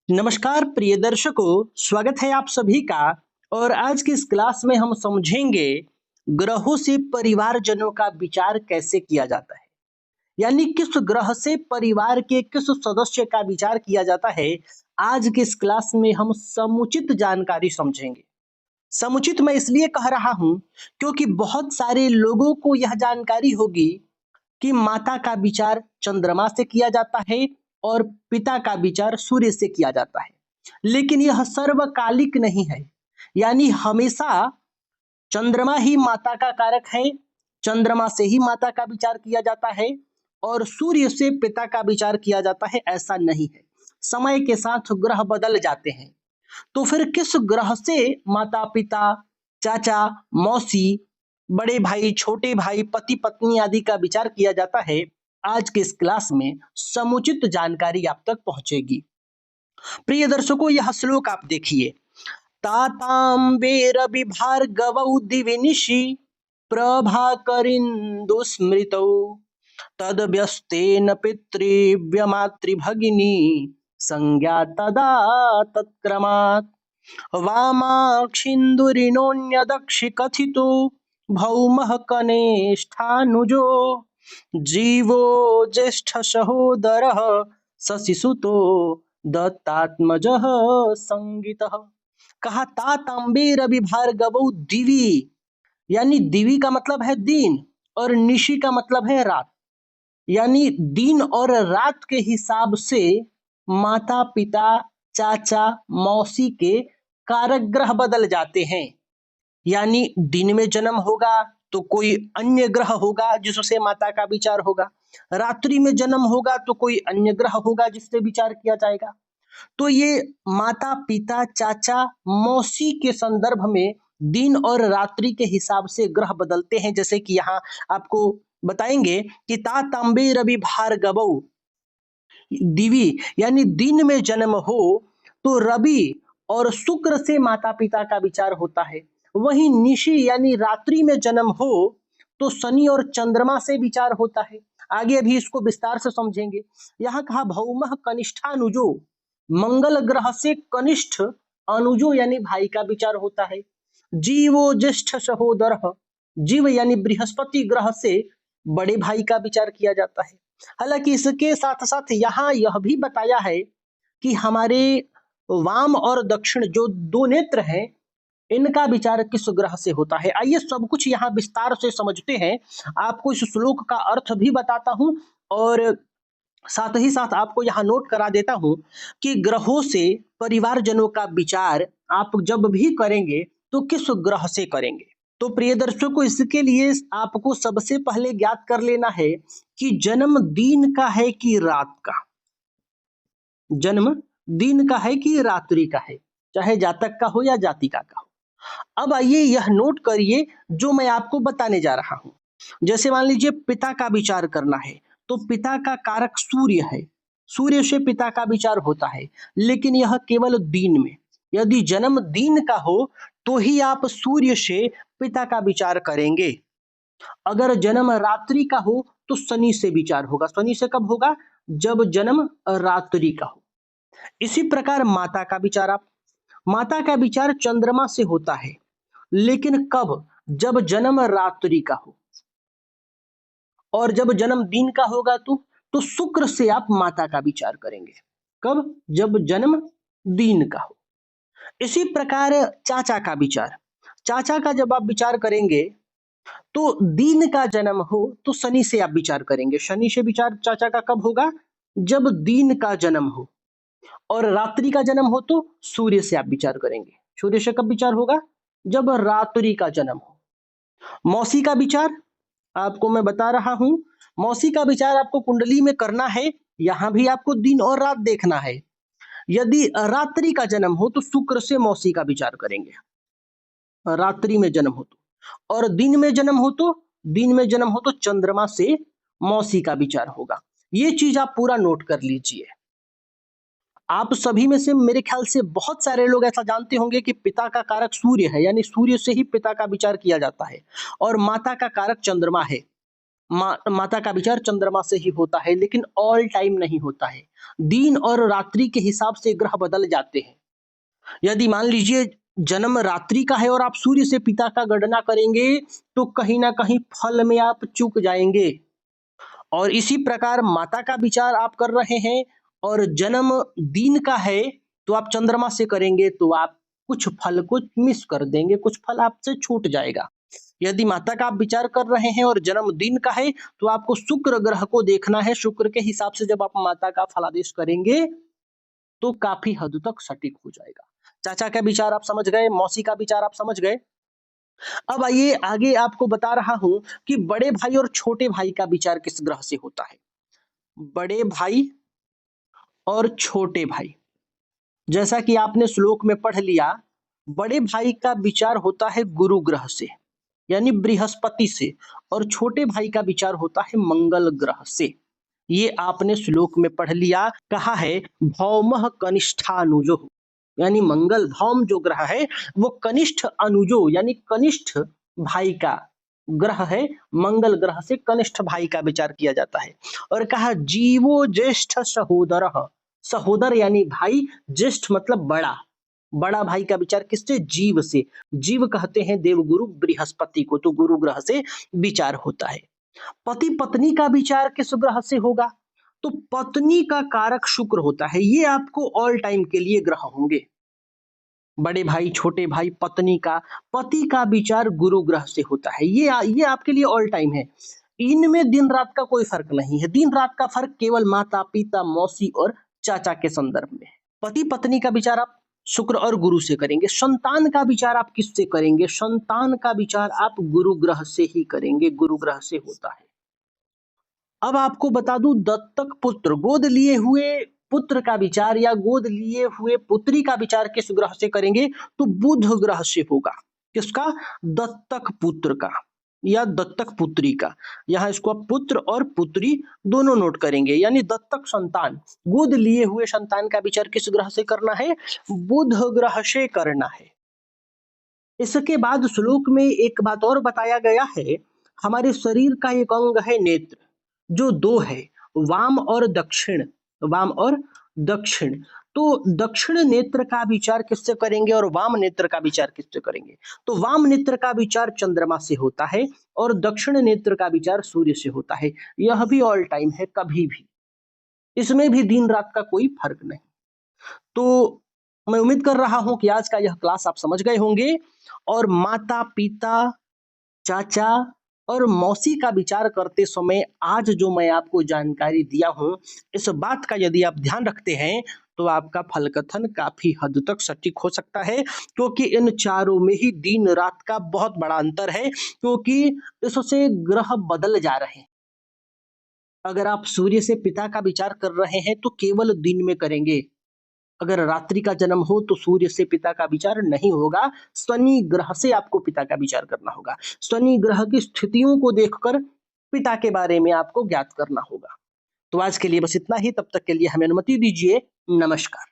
नमस्कार प्रिय दर्शकों, स्वागत है आप सभी का। और आज की इस क्लास में हम समझेंगे ग्रहों से परिवारजनों का विचार कैसे किया जाता है। यानी किस ग्रह से परिवार के किस सदस्य का विचार किया जाता है। आज की इस क्लास में हम समुचित जानकारी समझेंगे। समुचित मैं इसलिए कह रहा हूं क्योंकि बहुत सारे लोगों को यह जानकारी होगी कि माता का विचार चंद्रमा से किया जाता है और पिता का विचार सूर्य से किया जाता है। लेकिन यह सर्वकालिक नहीं है। यानी हमेशा चंद्रमा ही माता का कारक है, चंद्रमा से ही माता का विचार किया जाता है और सूर्य से पिता का विचार किया जाता है, ऐसा नहीं है। समय के साथ ग्रह बदल जाते हैं। तो फिर किस ग्रह से माता पिता, चाचा, मौसी, बड़े भाई, छोटे भाई, पति पत्नी आदि का विचार किया जाता है, आज के इस क्लास में समुचित जानकारी आप तक पहुंचेगी। प्रिय दर्शकों, यह श्लोक आप देखिए। तातांबेर विभार्गवौ दिवि निशि प्रभाकरिन्दु स्मृतौ तद्व्यस्तेन पितृव्यमातृभगिनी संज्ञा तदा तत्क्रमात् वामाक्षिन्दुरिणोऽन्यदक्षि कथितो भौमः कनिष्ठानुजो जीवो ज्येष्ठसहोदरः शशिसुतो दत्तात्मजः संगितः। कहा तातांबेर विभार्गवौ दिवि, यानी दिवि का मतलब है दिन और निशि का मतलब है रात। यानी दिन और रात के हिसाब से माता पिता, चाचा, मौसी के कारक ग्रह बदल जाते हैं। यानी दिन में जन्म होगा तो कोई अन्य ग्रह होगा जिससे माता का विचार होगा, रात्रि में जन्म होगा तो कोई अन्य ग्रह होगा जिससे विचार किया जाएगा। तो ये माता पिता, चाचा, मौसी के संदर्भ में दिन और रात्रि के हिसाब से ग्रह बदलते हैं। जैसे कि यहाँ आपको बताएंगे कि तातांबे रवि भार्गवौ दिवी, यानी दिन में जन्म हो तो रवि और शुक्र से माता पिता का विचार होता है। वहीं निशि यानी रात्रि में जन्म हो तो शनि और चंद्रमा से विचार होता है। आगे अभी इसको विस्तार से समझेंगे। यहाँ कहा भौमः कनिष्ठानुजो, मंगल ग्रह से कनिष्ठ अनुजो यानी भाई का विचार होता है। जीवो ज्येष्ठ सहोदर, जीव यानी बृहस्पति ग्रह से बड़े भाई का विचार किया जाता है। हालांकि इसके साथ साथ यहाँ यह भी बताया है कि हमारे वाम और दक्षिण जो दो नेत्र हैं, इनका विचार किस ग्रह से होता है। आइए सब कुछ यहाँ विस्तार से समझते हैं। आपको इस श्लोक का अर्थ भी बताता हूं और साथ ही साथ आपको यहाँ नोट करा देता हूं कि ग्रहों से परिवारजनों का विचार आप जब भी करेंगे तो किस ग्रह से करेंगे। तो प्रिय दर्शकों, इसके लिए आपको सबसे पहले ज्ञात कर लेना है कि जन्म दिन का है कि रात का, जन्म दिन का है कि रात्रि का है, चाहे जातक का हो या जातिका का हो। अब आइए यह नोट करिए जो मैं आपको बताने जा रहा हूं। जैसे मान लीजिए पिता का विचार करना है तो पिता का कारक सूर्य है, सूर्य से पिता का विचार होता है, लेकिन यह केवल दिन में। यदि जन्म दिन का हो तो ही आप सूर्य से पिता का विचार करेंगे। अगर जन्म रात्रि का हो तो शनि से विचार होगा। शनि से कब होगा? जब जन्म रात्रि का हो। इसी प्रकार माता का विचार, आप माता का विचार चंद्रमा से होता है, लेकिन कब? जब जन्म रात्रि का हो। और जब जन्म दिन का होगा तो शुक्र से आप माता का विचार करेंगे। कब? जब जन्म दिन का हो। इसी प्रकार चाचा का विचार, चाचा का जब आप विचार करेंगे तो दिन का जन्म हो तो शनि से आप विचार करेंगे। शनि से विचार चाचा का कब होगा? जब दिन का जन्म हो। और रात्रि का जन्म हो तो सूर्य से आप विचार करेंगे। सूर्य से कब विचार होगा? जब रात्रि का जन्म हो। मौसी का विचार आपको मैं बता रहा हूं। मौसी का विचार आपको कुंडली में करना है। यहां भी आपको दिन और रात देखना है। यदि रात्रि का जन्म हो तो शुक्र से मौसी का विचार करेंगे, रात्रि में जन्म हो तो। और दिन में जन्म हो तो, दिन में जन्म हो तो चंद्रमा से मौसी का विचार होगा। ये चीज आप पूरा नोट कर लीजिए। आप सभी में से मेरे ख्याल से बहुत सारे लोग ऐसा जानते होंगे कि पिता का कारक सूर्य है, यानी सूर्य से ही पिता का विचार किया जाता है। और माता का कारक चंद्रमा है। माता का विचार चंद्रमा से ही होता है, लेकिन ऑल टाइम नहीं होता है। दिन और रात्रि के हिसाब से ग्रह बदल जाते हैं। यदि मान लीजिए जन्म रात्रि का है और आप सूर्य से पिता का गणना करेंगे, तो कहीं ना कहीं फल में आप चूक जाएंगे। और इसी प्रकार माता का विचार आप कर रहे हैं और जन्म दिन का है, तो आप चंद्रमा से करेंगे तो आप कुछ फल को मिस कर देंगे, कुछ फल आपसे छूट जाएगा। यदि माता का आप विचार कर रहे हैं और जन्म दिन का है, तो आपको शुक्र ग्रह को देखना है। शुक्र के हिसाब से जब आप माता का फलादेश करेंगे तो काफी हद तक सटीक हो जाएगा। चाचा का विचार आप समझ गए, मौसी का विचार आप समझ गए। अब आइए आगे आपको बता रहा हूं कि बड़े भाई और छोटे भाई का विचार किस ग्रह से होता है। बड़े भाई और छोटे भाई, जैसा कि आपने श्लोक में पढ़ लिया, बड़े भाई का विचार होता है गुरु ग्रह से यानी बृहस्पति से, और छोटे भाई का विचार होता है मंगल ग्रह से। ये आपने श्लोक में पढ़ लिया। कहा है भौमः कनिष्ठानुजो, यानी मंगल भौम जो ग्रह है वो कनिष्ठ अनुजो यानी कनिष्ठ भाई का ग्रह है। मंगल ग्रह से कनिष्ठ भाई का विचार किया जाता है। और कहा जीवो ज्येष्ठ सहोदर, सहोदर यानी भाई, ज्येष्ठ मतलब बड़ा, बड़ा भाई का विचार किससे? जीव से। जीव कहते हैं देवगुरु बृहस्पति को, तो गुरु ग्रह से विचार होता है। पति पत्नी का विचार किस ग्रह से होगा? तो पत्नी का कारक शुक्र होता है। ये आपको ऑल टाइम के लिए ग्रह होंगे। बड़े भाई, छोटे भाई, पत्नी का, पति का विचार गुरु ग्रह से होता है। ये आपके लिए ऑल टाइम है। इनमें दिन रात का कोई फर्क नहीं है। दिन रात का फर्क केवल माता पिता, मौसी और चाचा के संदर्भ में है। पति पत्नी का विचार आप शुक्र और गुरु से करेंगे। संतान का विचार आप किससे करेंगे? संतान का विचार आप गुरु ग्रह से ही करेंगे, गुरु ग्रह से होता है। अब आपको बता दूं, दत्तक पुत्र, गोद लिए हुए पुत्र का विचार या गोद लिए हुए पुत्री का विचार किस ग्रह से करेंगे? तो बुध ग्रह से होगा। किसका? दत्तक पुत्र का या दत्तक पुत्री का। यहाँ इसको आप पुत्र और पुत्री दोनों नोट करेंगे, यानी दत्तक संतान, गोद लिए हुए संतान का विचार किस ग्रह से करना है? बुध ग्रह से करना है। इसके बाद श्लोक में एक बात और बताया गया है, हमारे शरीर का एक अंग है नेत्र, जो दो है, वाम और दक्षिण, वाम और दक्षिण। तो दक्षिण नेत्र का विचार किससे करेंगे और वाम नेत्र का विचार किससे करेंगे? तो वाम नेत्र का विचार चंद्रमा से होता है और दक्षिण नेत्र का विचार सूर्य से होता है। यह भी ऑल टाइम है, कभी भी, इसमें भी दिन रात का कोई फर्क नहीं। तो मैं उम्मीद कर रहा हूं कि आज का यह क्लास आप समझ गए होंगे और माता पिता, चाचा और मौसी का विचार करते समय आज जो मैं आपको जानकारी दिया हूं, इस बात का यदि आप ध्यान रखते हैं तो आपका फल कथन काफी हद तक सटीक हो सकता है, क्योंकि इन चारों में ही दिन रात का बहुत बड़ा अंतर है, क्योंकि इससे ग्रह बदल जा रहे हैं। अगर आप सूर्य से पिता का विचार कर रहे हैं तो केवल दिन में करेंगे। अगर रात्रि का जन्म हो तो सूर्य से पिता का विचार नहीं होगा, शनि ग्रह से आपको पिता का विचार करना होगा। शनि ग्रह की स्थितियों को देखकर पिता के बारे में आपको ज्ञात करना होगा। तो आज के लिए बस इतना ही, तब तक के लिए हमें अनुमति दीजिए। नमस्कार।